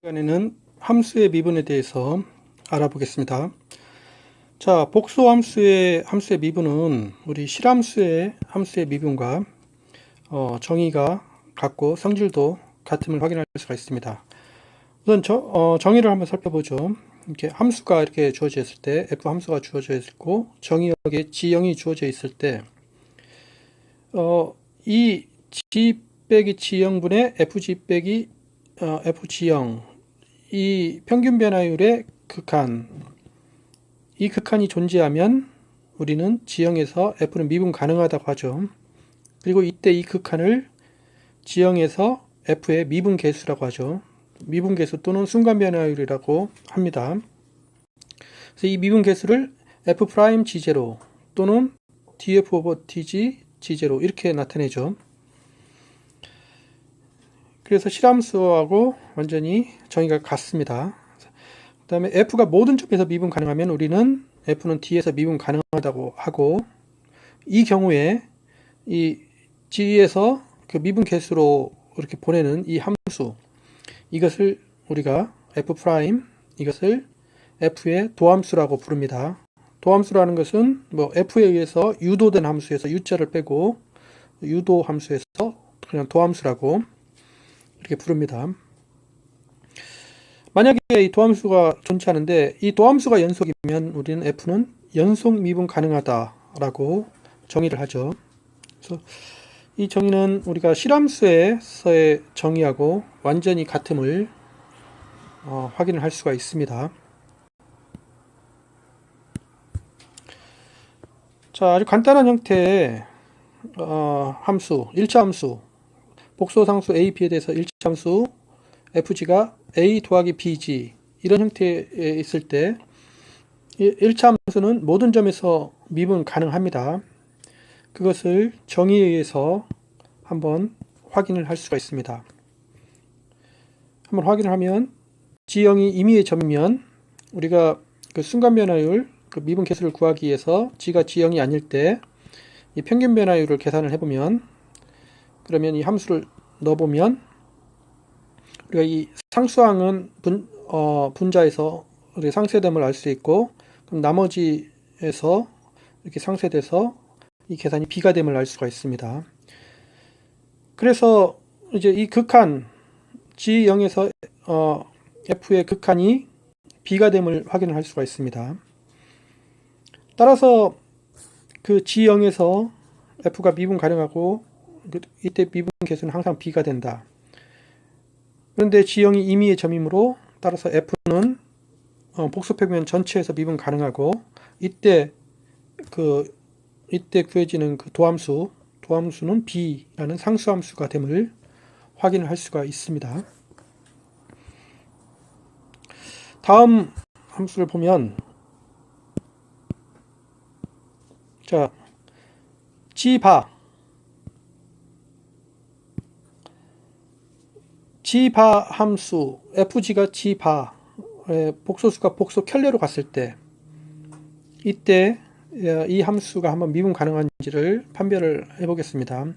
시간에는 함수의 미분에 대해서 알아보겠습니다. 자, 복수 함수의 미분은 우리 실함수의 함수의 미분과 정의가 같고 성질도 같음을 확인할 수가 있습니다. 우선 정의를 한번 살펴보죠. 이렇게 함수가 이렇게 주어져 있을 때, f 함수가 주어져 있고 정의역에 g0이 주어져 있을 때, 이 g 빼기 g0분의 fg 빼기 fg0, 이 평균 변화율의 극한, 이 극한이 존재하면 우리는 지형에서 f는 미분 가능하다고 하죠. 그리고 이때 이 극한을 지형에서 f의 미분 계수라고 하죠. 미분 계수 또는 순간 변화율이라고 합니다. 그래서 이 미분 계수를 f 프라임 g0 또는 df 오버 tg g0 이렇게 나타내죠. 그래서 실함수하고 완전히 정의가 같습니다. 그 다음에 f가 모든 점에서 미분 가능하면 우리는 f는 d에서 미분 가능하다고 하고, 이 경우에 이 g에서 그 미분 계수로 이렇게 보내는 이 함수, 이것을 우리가 f 프라임, 이것을 f의 도함수라고 부릅니다. 도함수라는 것은 f에 의해서 유도된 함수에서 u자를 빼고 유도 함수에서 그냥 도함수라고 이렇게 부릅니다. 만약에 이 도함수가 존재하는데 이 도함수가 연속이면 우리는 f는 연속 미분 가능하다라고 정의를 하죠. 그래서 이 정의는 우리가 실함수에서의 정의하고 완전히 같음을 확인을 할 수가 있습니다. 자, 아주 간단한 형태의 함수, 1차 함수, 복소상수 a, b에 대해서 1차 함수 fg가 a 더하기 bg, 이런 형태에 있을 때 1차 함수는 모든 점에서 미분 가능합니다. 그것을 정의에 의해서 한번 확인을 할 수가 있습니다. 한번 확인을 하면 g형이 임의의 점이면 우리가 그 순간 변화율, 그 미분 계수를 구하기 위해서 g가 g형이 아닐 때 이 평균 변화율을 계산을 해보면, 그러면 이 함수를 넣어보면 우리가 이 상수항은 분자에서 우리 상쇄됨을 알 수 있고, 그럼 나머지에서 이렇게 상쇄돼서 이 계산이 b가 됨을 알 수가 있습니다. 그래서 이제 이 극한 g0에서 f의 극한이 b가 됨을 확인을 할 수가 있습니다. 따라서 그 g0에서 f가 미분 가능하고 이때 미분 계수는 항상 b가 된다. 그런데 g형이 임의의 점이므로 따라서 f는 복수 평면 전체에서 미분 가능하고, 이때 구해지는 그 도함수는 b라는 상수함수가 됨을 확인을 할 수가 있습니다. 다음 함수를 보면, 자, g바 함수 fg가 g바 복소수가 복소 켤레로 갔을 때, 이때 이 함수가 한번 미분 가능한지를 판별을 해보겠습니다.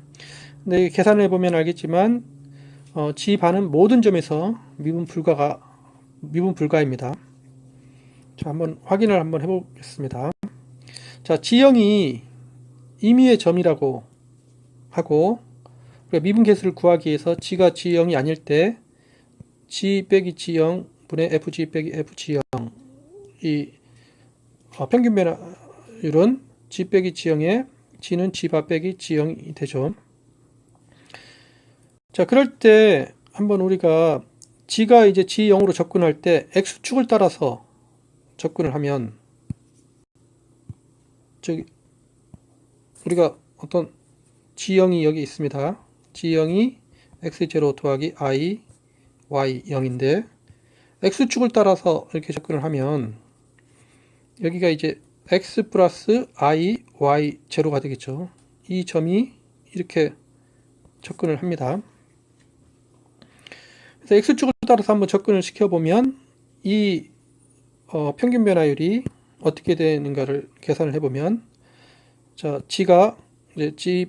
근데 계산을 해보면 알겠지만 g바는 모든 점에서 미분 불가입니다. 자, 한번 확인을 한번 해보겠습니다. 자, g형이 임의의 점이라고 하고, 미분 계수를 구하기 위해서 g가 g형이 아닐 때 g 빼기 g0 분의 fg 빼기 fg0, 이 평균 변화율은 g 빼기 g0에 g는 g바 빼기 g0이 되죠. 자, 그럴 때 한번 우리가 g가 이제 g0으로 접근할 때 x축을 따라서 접근을 하면, 즉 우리가 어떤 g형이 여기 있습니다. g형이 x0 더하기 i, y 0인데 x축을 따라서 이렇게 접근을 하면 여기가 이제 x 플러스 i, y 제로가 되겠죠. 이 점이 이렇게 접근을 합니다. 그래서 x축을 따라서 한번 접근을 시켜보면 이 평균 변화율이 어떻게 되는가를 계산을 해보면, 자, g가 이제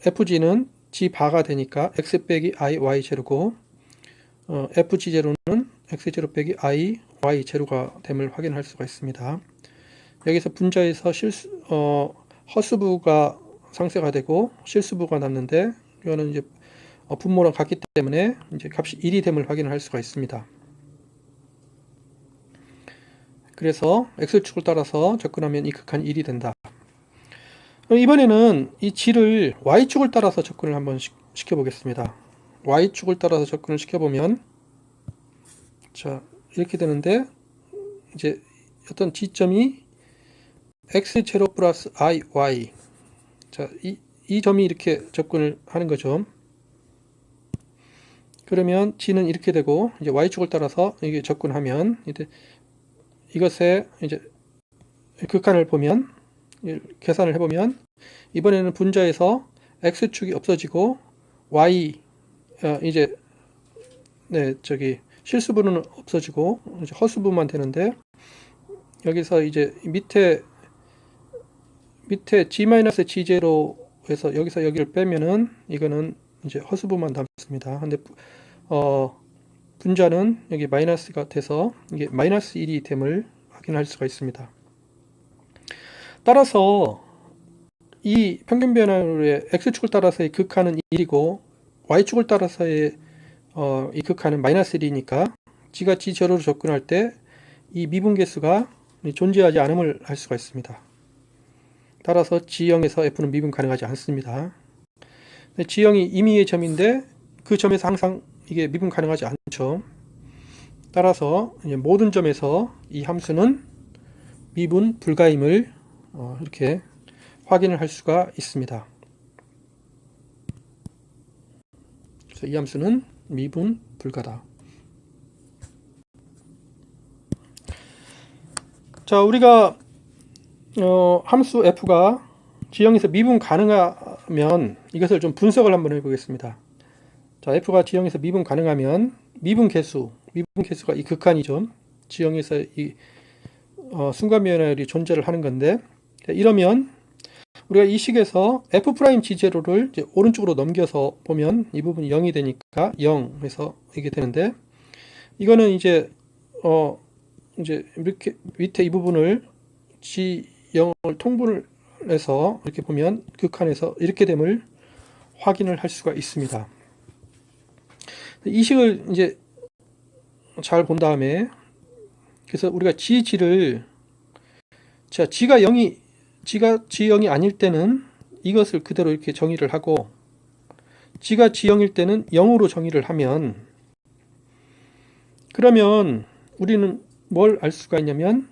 fg는 g 바가 되니까 x 빼기 i, y 제로고, fg0는 x0 빼기 i, y 제로가 됨을 확인할 수가 있습니다. 여기서 분자에서 허수부가 상쇄가 되고 실수부가 남는데 이거는 이제 분모랑 같기 때문에 이제 값이 1이 됨을 확인할 수가 있습니다. 그래서 x축을 따라서 접근하면 이 극한이 1이 된다. 이번에는 이 g를 y축을 따라서 접근을 한번 시켜보겠습니다. y축을 따라서 접근을 시켜보면 자 이렇게 되는데 이제 어떤 지점이 x0 플러스 iy 자 이 점이 이렇게 접근을 하는 거죠. 그러면 g는 이렇게 되고 이제 y축을 따라서 이게 접근하면 이것의 이제 극한을 보면 계산을 해보면 이번에는 분자에서 x축이 없어지고 y 이제 저기 실수부는 없어지고 이제 허수부만 되는데 여기서 이제 밑에 g-g0에서 여기서 여기를 빼면은 이거는 이제 허수부만 남습니다. 근데 분자는 여기 마이너스가 돼서 이게 마이너스 1이 됨을 확인할 수가 있습니다. 따라서 이 평균 변화율의 x축을 따라서의 극한은 1이고 y축을 따라서의 이 극한은 마이너스 1이니까 g가 g0로 접근할 때 이 미분계수가 존재하지 않음을 알 수가 있습니다. 따라서 g0에서 f는 미분 가능하지 않습니다. g0이 임의의 점인데 그 점에서 항상 이게 미분 가능하지 않죠. 따라서 모든 점에서 이 함수는 미분 불가임을 이렇게 확인을 할 수가 있습니다. 그래서 이 함수는 미분 불가다. 자, 우리가 함수 f가 G형에서 미분 가능하면 이것을 좀 분석을 한번 해보겠습니다. 자, f가 G형에서 미분 가능하면 미분계수가 이 극한이죠. G형에서 이 순간 변화율이 존재를 하는 건데 이러면 우리가 이 식에서 f'g0를 이제 오른쪽으로 넘겨서 보면 이 부분이 0이 되니까 0에서 이게 되는데 이거는 이제 이렇게 밑에 이 부분을 G0을 통분을 해서 이렇게 보면 극한에서 이렇게 됨을 확인을 할 수가 있습니다. 이 식을 이제 잘 본 다음에 그래서 우리가 G를 G가 G0이 아닐 때는 이것을 그대로 이렇게 정의를 하고 G가 G0일 때는 0으로 정의를 하면 그러면 우리는 뭘 알 수가 있냐면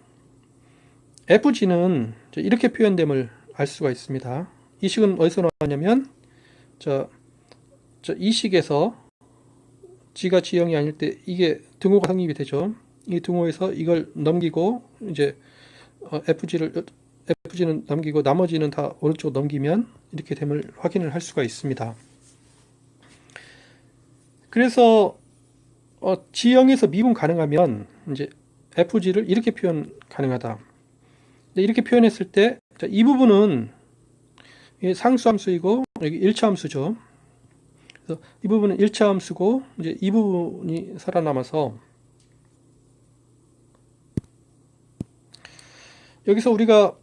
fg는 이렇게 표현됨을 알 수가 있습니다. 이 식은 어디서 나왔냐면 이 식에서 g가 G형이 아닐 때 이게 등호가 성립이 되죠. 이 등호에서 이걸 넘기고 이제 fg는 넘기고 나머지는 다 오른쪽 넘기면 이렇게 됨을 확인을 할 수가 있습니다. 그래서 G형에서 미분 가능하면 이제 fg를 이렇게 표현 가능하다. 이렇게 표현했을 때 이 부분은 상수 함수이고 여기 1차 함수죠. 그래서 이 부분은 1차 함수고 이제 이 부분이 살아남아서 여기서 우리가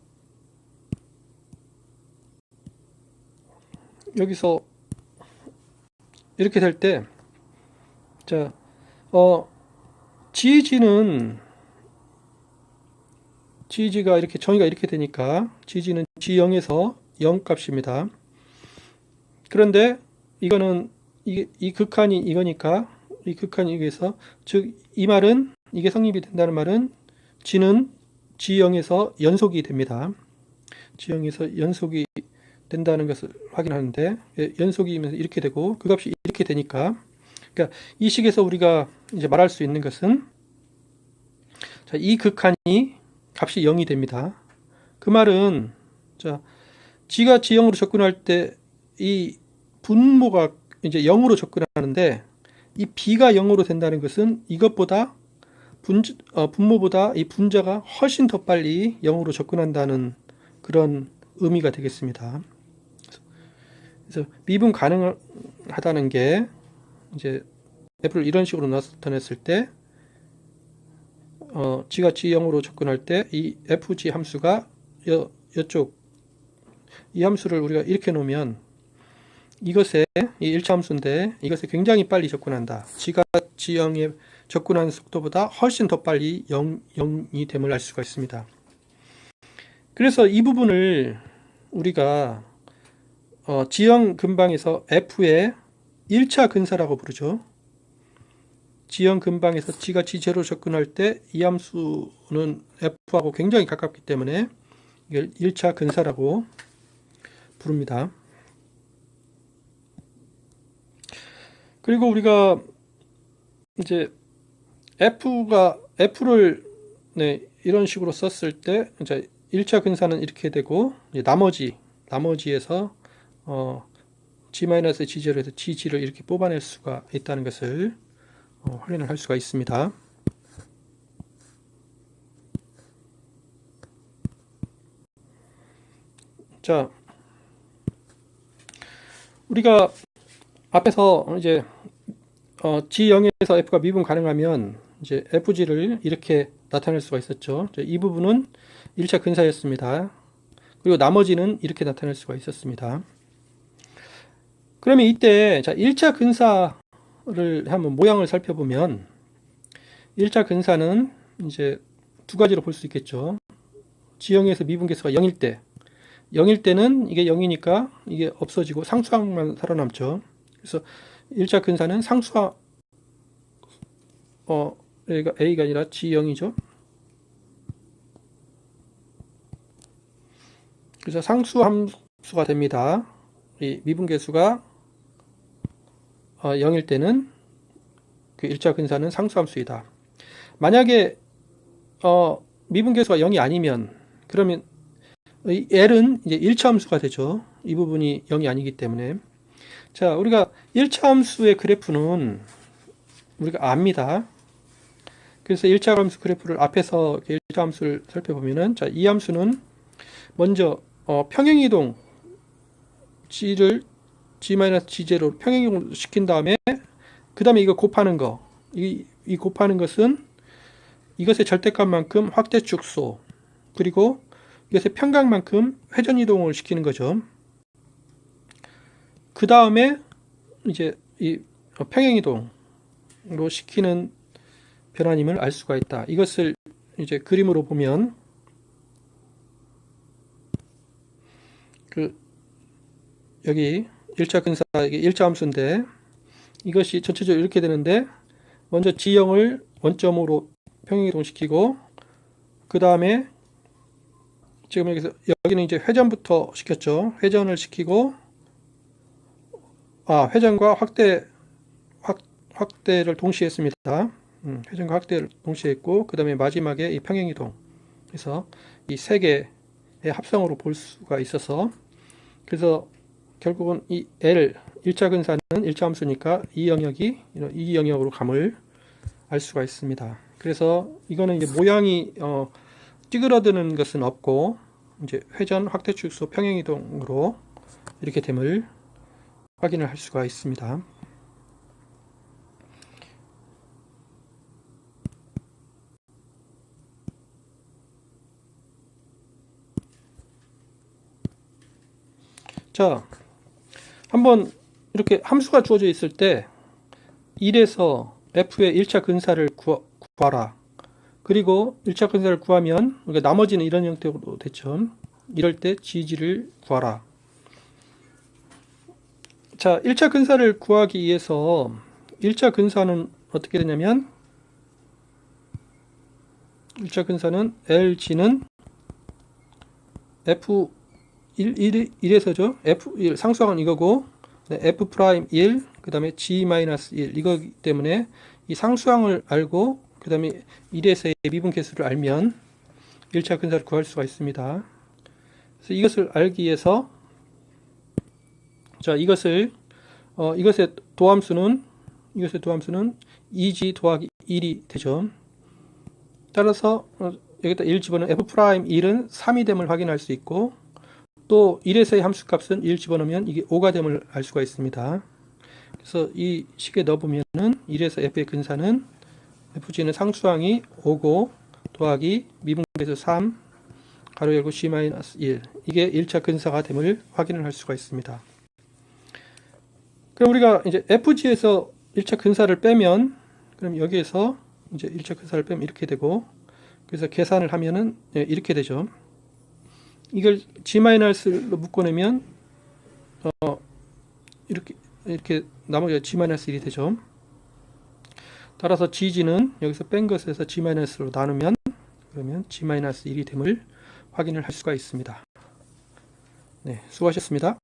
여기서 이렇게 될 때 GG가 이렇게 정의가 이렇게 되니까 GG는 G0에서 0 값입니다. 그런데 이거는 이 극한이 이거니까 이 극한이 이거에서 즉 이 말은 이게 성립이 된다는 말은 G는 G0에서 연속이 됩니다. G0에서 연속이 된다는 것을 확인하는데 연속이면서 이렇게 되고 그 값이 이렇게 되니까 그러니까 이 식에서 우리가 이제 말할 수 있는 것은 이 극한이 값이 0이 됩니다. 그 말은 G가 G0으로 접근할 때 이 분모가 이제 0으로 접근하는데 이 B가 0으로 된다는 것은 이것보다 분모보다 이 분자가 훨씬 더 빨리 0으로 접근한다는 그런 의미가 되겠습니다. 그래서 미분 가능하다는 게 이제 f를 이런 식으로 나타냈을 때 g가 g0으로 접근할 때 이 fg 함수가 이쪽 이 함수를 우리가 이렇게 놓으면 이것에 이 1차 함수인데 이것에 굉장히 빨리 접근한다. g가 g0에 접근하는 속도보다 훨씬 더 빨리 0이 됨을 알 수가 있습니다. 그래서 이 부분을 우리가 G형 근방에서 F의 1차 근사라고 부르죠. G형 근방에서 G가 G0로 접근할 때 이 함수는 F하고 굉장히 가깝기 때문에 이걸 1차 근사라고 부릅니다. 그리고 우리가 이제 F를 이런 식으로 썼을 때 이제 1차 근사는 이렇게 되고 나머지에서 G-G0에서 GG를 이렇게 뽑아낼 수가 있다는 것을 확인을 할 수가 있습니다. 자, 우리가 앞에서 이제 G0에서 F가 미분 가능하면 이제 FG를 이렇게 나타낼 수가 있었죠. 이 부분은 1차 근사였습니다. 그리고 나머지는 이렇게 나타낼 수가 있었습니다. 그러면 이때 자 1차 근사를 한번 모양을 살펴보면 1차 근사는 이제 두 가지로 볼 수 있겠죠. G0에서 미분계수가 0일 때는 이게 0이니까 이게 없어지고 상수항만 살아남죠. 그래서 1차 근사는 상수항 A가 아니라 G0이죠. 그래서 상수함수가 됩니다. 이 미분계수가 0일 때는 그 1차 근사는 상수함수이다. 만약에 미분계수가 0이 아니면 그러면 이 L은 이제 1차 함수가 되죠. 이 부분이 0이 아니기 때문에. 자, 우리가 1차 함수의 그래프는 우리가 압니다. 그래서 1차 함수 그래프를 앞에서 1차 함수를 살펴보면은 자, 이 함수는 먼저 평행이동 G를 G-G0로 평행이동 시킨 다음에 그 다음에 이거 곱하는 거 이 곱하는 것은 이것의 절대값만큼 확대 축소 그리고 이것의 평각만큼 회전 이동을 시키는 거죠. 그 다음에 이제 이 평행이동으로 시키는 변화임을 알 수가 있다. 이것을 이제 그림으로 보면 여기 1차 근사 이게 1차 함수인데 이것이 전체적으로 이렇게 되는데 먼저 G0을 원점으로 평행이동시키고 그 다음에 지금 여기는 이제 회전부터 시켰죠. 회전을 시키고 회전과 확대를 동시에 했습니다. 회전과 확대를 동시에 했고 그 다음에 마지막에 이 평행이동 그래서 이 세 개의 합성으로 볼 수가 있어서 그래서 결국은 이 L 1차 근사는 1차 함수니까 이 영역이 이 영역으로 감을 알 수가 있습니다. 그래서 이거는 이제 모양이 찌그러드는 것은 없고 이제 회전, 확대, 축소, 평행이동으로 이렇게 됨을 확인을 할 수가 있습니다. 자, 한번 이렇게 함수가 주어져 있을 때 1에서 F의 1차 근사를 구하라. 그리고 1차 근사를 구하면 그러니까 나머지는 이런 형태로 됐죠. 이럴 때 GG를 구하라. 자, 1차 근사를 구하기 위해서 1차 근사는 어떻게 되냐면 1차 근사는 LG는 F1에서죠. F1 상수항은 이거고 F'1 그 다음에 G-1 이거기 때문에 이 상수항을 알고 그 다음에 1에서의 미분계수를 알면 1차 근사를 구할 수가 있습니다. 그래서 이것을 알기 위해서 자 이것의 도함수는 2G 더하기 1이 되죠. 따라서 여기다 1 집어넣으면 F'1은 3이 됨을 확인할 수 있고 또 1에서의 함수값은 1 집어넣으면 이게 5가 됨을 알 수가 있습니다. 그래서 이 식에 넣어보면은 1에서 f의 근사는 fg는 상수항이 5고 더하기 미분계수 3 가로 열고 g-1 이게 1차 근사가 됨을 확인을 할 수가 있습니다. 그럼 우리가 이제 fg에서 1차 근사를 빼면 그럼 여기에서 이제 1차 근사를 빼면 이렇게 되고 그래서 계산을 하면은 이렇게 되죠. 이걸 g-로 묶어내면 이렇게 나머지가 g-1이 되죠. 따라서 g는 여기서 뺀 것에서 g-로 나누면 그러면 g-1이 됨을 확인을 할 수가 있습니다. 네, 수고하셨습니다.